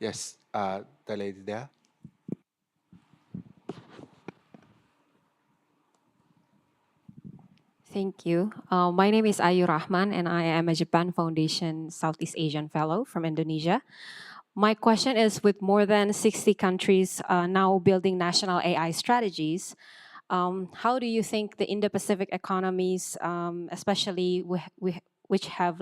Yes, the lady there. Thank you. My name is Ayu Rahman, and I am a Japan Foundation Southeast Asian Fellow from Indonesia. My question is, with more than 60 countries now building national AI strategies, how do you think the Indo-Pacific economies, especially which have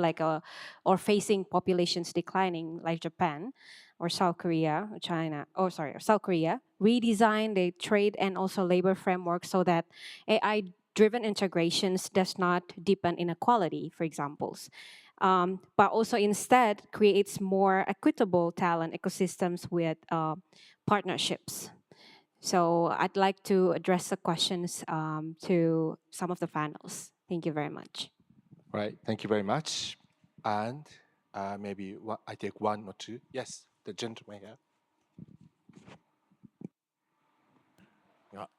or facing populations declining like Japan or South Korea, South Korea, redesign the trade and also labor framework so that AI-driven integrations does not deepen inequality, for examples, but also instead creates more equitable talent ecosystems with partnerships? So I'd like to address the questions to some of the panels. Thank you very much. Right, thank you very much. And maybe I take one or two. Yes, the gentleman here.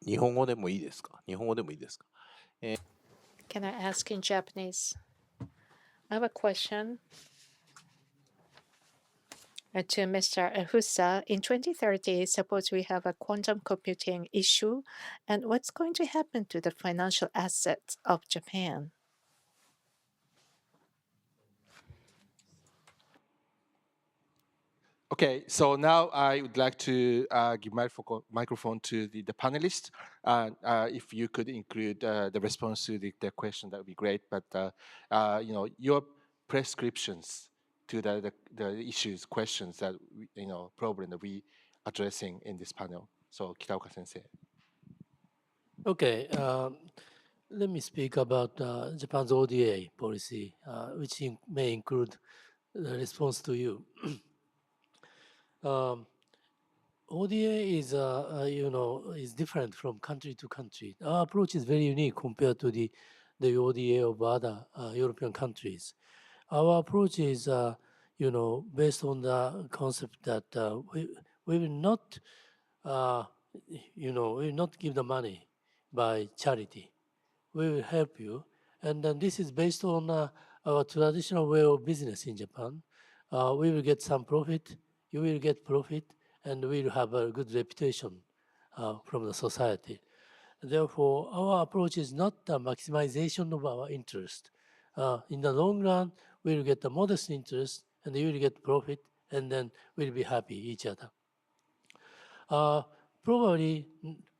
日本語でもいいですか？日本語でもいいですか？ Can I ask in Japanese? I have a question to Mr. FUSA. In 2030, suppose we have a quantum computing issue, and what's going to happen to the financial assets of Japan? Okay, so now I would like to give my microphone to the panelists. If you could include the response to the question, that would be great. But your prescriptions to the issues, questions that problem that we addressing in this panel. So Kitaoka Sensei. Okay, let me speak about Japan's ODA policy, which may include the response to you. ODA is, is different from country to country. Our approach is very unique compared to the ODA of other European countries. Our approach is, based on the concept that we will not, we will not give the money by charity. We will help you, and then this is based on our traditional way of business in Japan. We will get some profit. You will get profit, and we will have a good reputation from the society. Therefore, our approach is not the maximization of our interest. In the long run, we will get a modest interest, and you will get profit, and then we'll be happy each other. Probably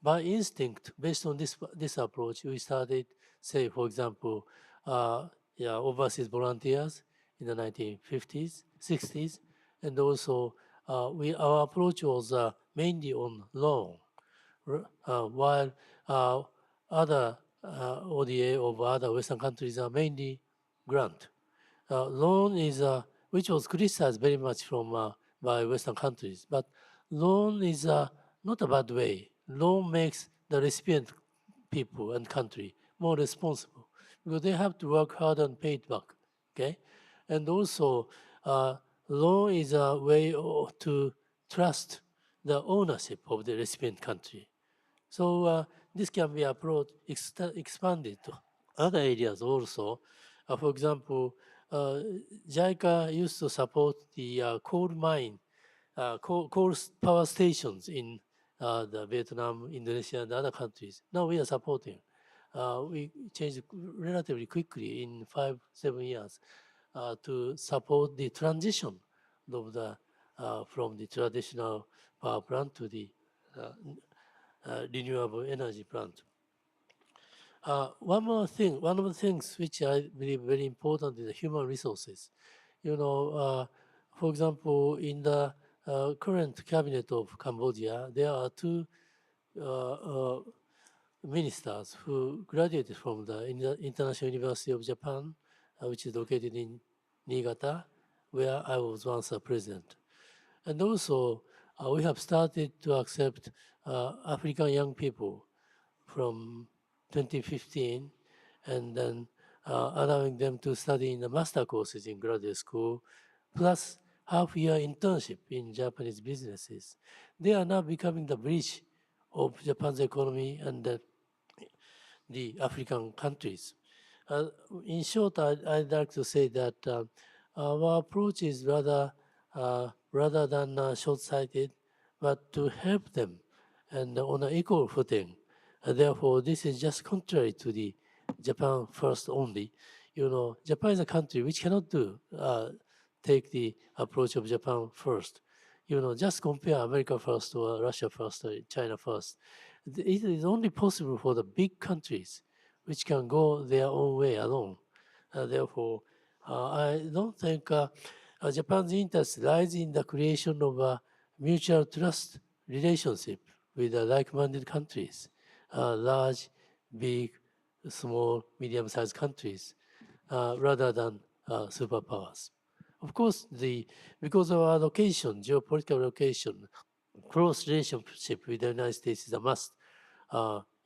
by instinct, based on this approach, we started, say, for example, overseas volunteers in the 1950s, 60s, and also our approach was mainly on loan, while other ODA of other Western countries are mainly grant. Loan is which was criticized very much from by Western countries. But loan is not a bad way. Loan makes the recipient people and country more responsible because they have to work hard and pay it back. Okay, and also loan is a way to trust the ownership of the recipient country. So this can be expanded to other areas also. For example, JICA used to support the coal mine, coal power stations in the Vietnam, Indonesia, and other countries. Now we are supporting. We changed relatively quickly in 5-7 years to support the transition of the from the traditional power plant to the renewable energy plant. One more thing, one of the things which I believe very important is the human resources. You know, for example, in the current cabinet of Cambodia, there are two ministers who graduated from the International University of Japan, which is located in Niigata, where I was once a president. And also, we have started to accept African young people from 2015, and then allowing them to study in the master courses in graduate school, plus half-year internship in Japanese businesses. They are now becoming the bridge of Japan's economy and the African countries. In short, I'd like to say that our approach is rather than short-sighted, but to help them and on an equal footing. Therefore, this is just contrary to the Japan first only. You know, Japan is a country which cannot take the approach of Japan first. You know, just compare America first or Russia first or China first. It is only possible for the big countries which can go their own way alone. Therefore, I don't think Japan's interest lies in the creation of a mutual trust relationship with the like-minded countries, large, big, small, medium-sized countries, rather than superpowers. Of course, because of our location, geopolitical location, close relationship with the United States is a must,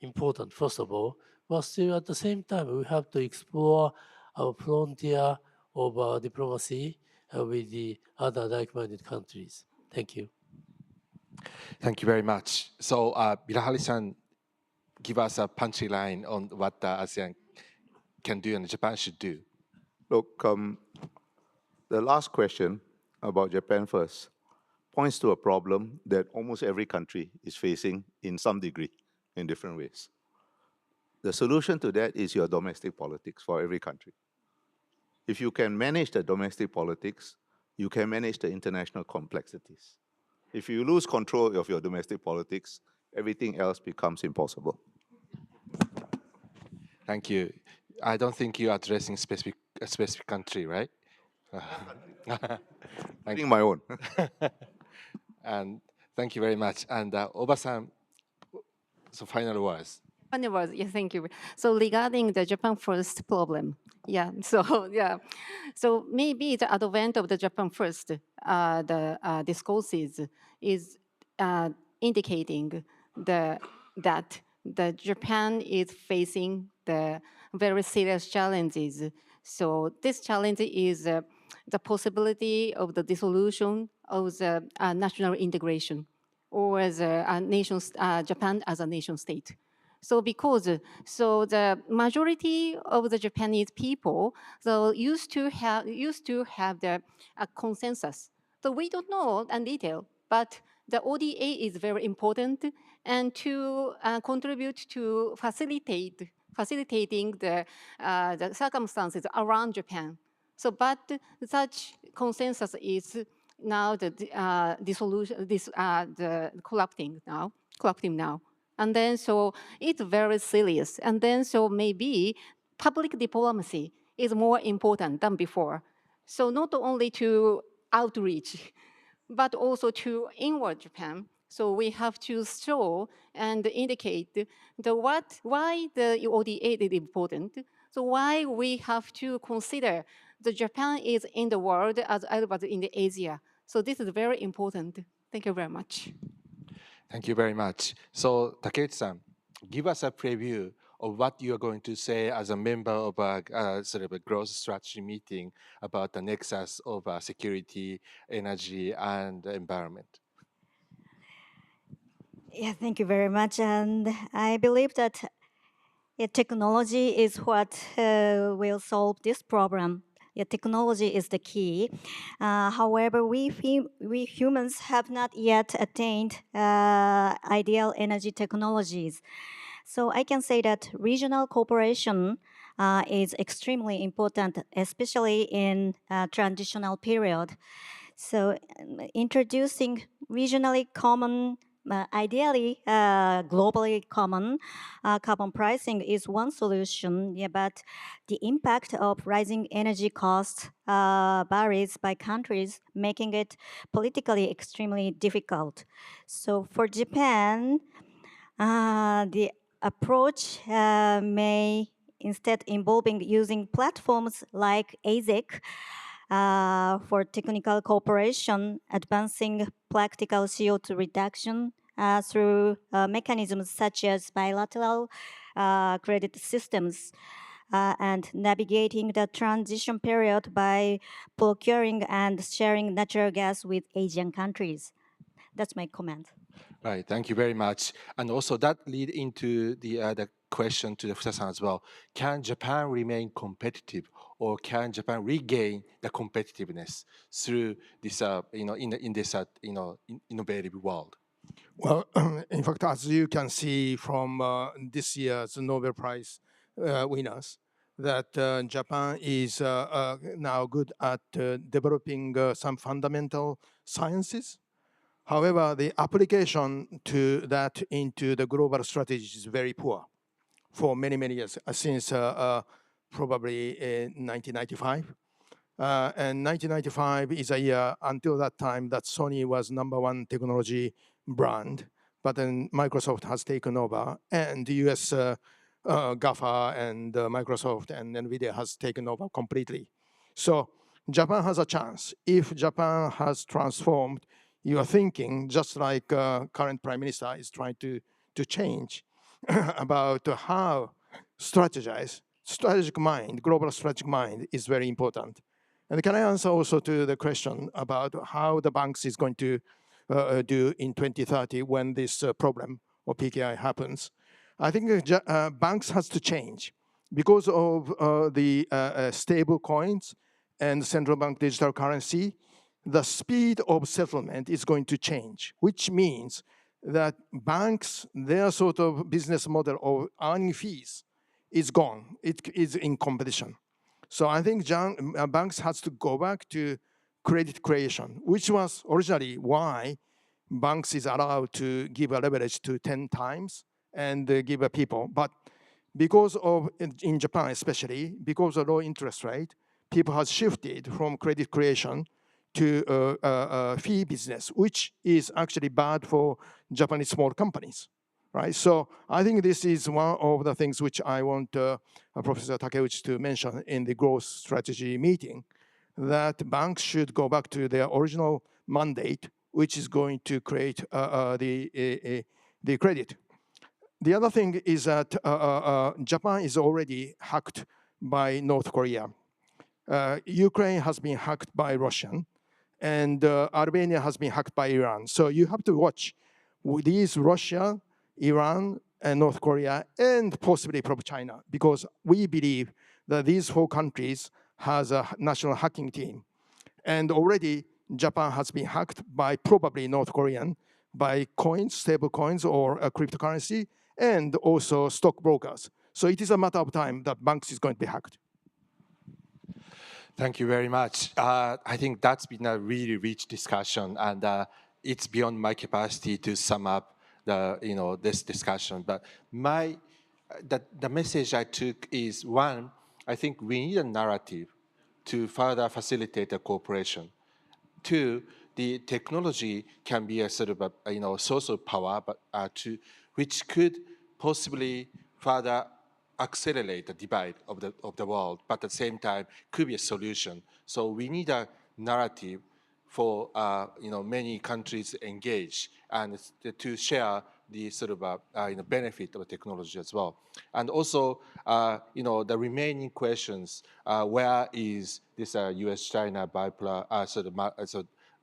important, first of all, but still at the same time, we have to explore our frontier of diplomacy with the other like-minded countries. Thank you. Thank you very much. So, Bilahari-san, give us a punchy line on what ASEAN can do and Japan should do. Look, the last question about Japan first points to a problem that almost every country is facing in some degree, in different ways. The solution to that is your domestic politics for every country. If you can manage the domestic politics, you can manage the international complexities. If you lose control of your domestic politics, everything else becomes impossible. Thank you. I don't think you're addressing a specific country, right? Including my own. And thank you very much. And Oba-san, so final words. Final words, yeah, thank you. So regarding the Japan first problem, so maybe the advent of the Japan first, the discourses is indicating that the Japan is facing the very serious challenges. So this challenge is the possibility of the dissolution of the national integration, or as a nation, Japan as a nation state. So the majority of the Japanese people used to have the consensus. So we don't know in detail, but the ODA is very important and to contribute to facilitating the circumstances around Japan. So, but such consensus is now the collapsing now. And then so it's very serious. And then so maybe public diplomacy is more important than before. So not only to outreach, but also to inward Japan. So we have to show and indicate why the ODA is important. So why we have to consider the Japan is in the world as well as in the Asia. So this is very important. Thank you very much. Thank you very much. So Takeuchi-san, give us a preview of what you are going to say as a member of a sort of a growth strategy meeting about the nexus of security, energy, and environment. Yeah, thank you very much. And I believe that technology is what will solve this problem. Technology is the key. However, we humans have not yet attained ideal energy technologies. So I can say that regional cooperation is extremely important, especially in transitional period. So introducing regionally common, ideally globally common carbon pricing is one solution, yeah, but the impact of rising energy costs varies by countries, making it politically extremely difficult. So for Japan, the approach may instead involving using platforms like ASEC for technical cooperation, advancing practical CO2 reduction through mechanisms such as bilateral credit systems, and navigating the transition period by procuring and sharing natural gas with Asian countries. That's my comment. Right, thank you very much. And also that lead into the question to the FUSA-san as well. Can Japan remain competitive, or can Japan regain the competitiveness through this, in this, innovative world? Well, in fact, as you can see from this year's Nobel Prize winners, that Japan is now good at developing some fundamental sciences. However, the application to that into the global strategy is very poor for many, many years, since probably 1995. And 1995 is a year until that time that Sony was #1 technology brand, but then Microsoft has taken over, and the US GAFA and Microsoft and NVIDIA has taken over completely. So Japan has a chance. If Japan has transformed your thinking, just like current Prime Minister is trying to change about how strategic mind, global strategic mind is very important. And can I answer also to the question about how the banks is going to do in 2030 when this problem or PKI happens? I think banks has to change because of the stable coins and central bank digital currency. The speed of settlement is going to change, which means that banks, their sort of business model of earning fees is gone. It is in competition. So I think banks has to go back to credit creation, which was originally why banks is allowed to give a leverage to 10 times and give a people. But because of, in Japan especially, because of low interest rate, people has shifted from credit creation to fee business, which is actually bad for Japanese small companies, right? So I think this is one of the things which I want Professor Takeuchi to mention in the growth strategy meeting, that banks should go back to their original mandate, which is going to create the credit. The other thing is that Japan is already hacked by North Korea. Ukraine has been hacked by Russian, and Albania has been hacked by Iran. So you have to watch these Russia, Iran, and North Korea, and possibly probably China, because we believe that these 4 countries has a national hacking team. And already Japan has been hacked by probably North Korean, by coins, stable coins, or a cryptocurrency, and also stockbrokers. So it is a matter of time that banks is going to be hacked. Thank you very much. I think that's been a really rich discussion, and it's beyond my capacity to sum up this discussion. But the message I took is, one, I think we need a narrative to further facilitate the cooperation. 2, the technology can be a sort of a source of power, but which could possibly further accelerate the divide of the world, but at the same time could be a solution. So we need a narrative for many countries engage and to share the sort of benefit of technology as well. And also, the remaining questions: where is this U.S.-China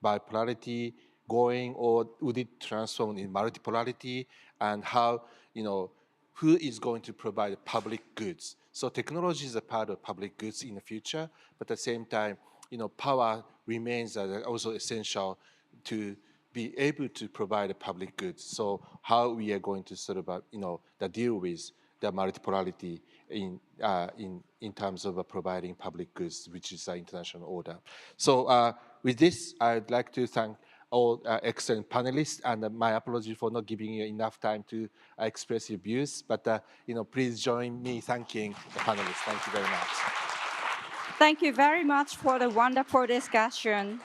bipolarity going, or would it transform in multipolarity? And how, who is going to provide public goods? So technology is a part of public goods in the future, but at the same time, power remains also essential to be able to provide public goods. So how we are going to sort of, deal with the multipolarity in terms of providing public goods, which is the international order. So with this, I'd like to thank all excellent panelists, and my apology for not giving you enough time to express your views, but please join me thanking the panelists. Thank you very much. Thank you very much for the wonderful discussion.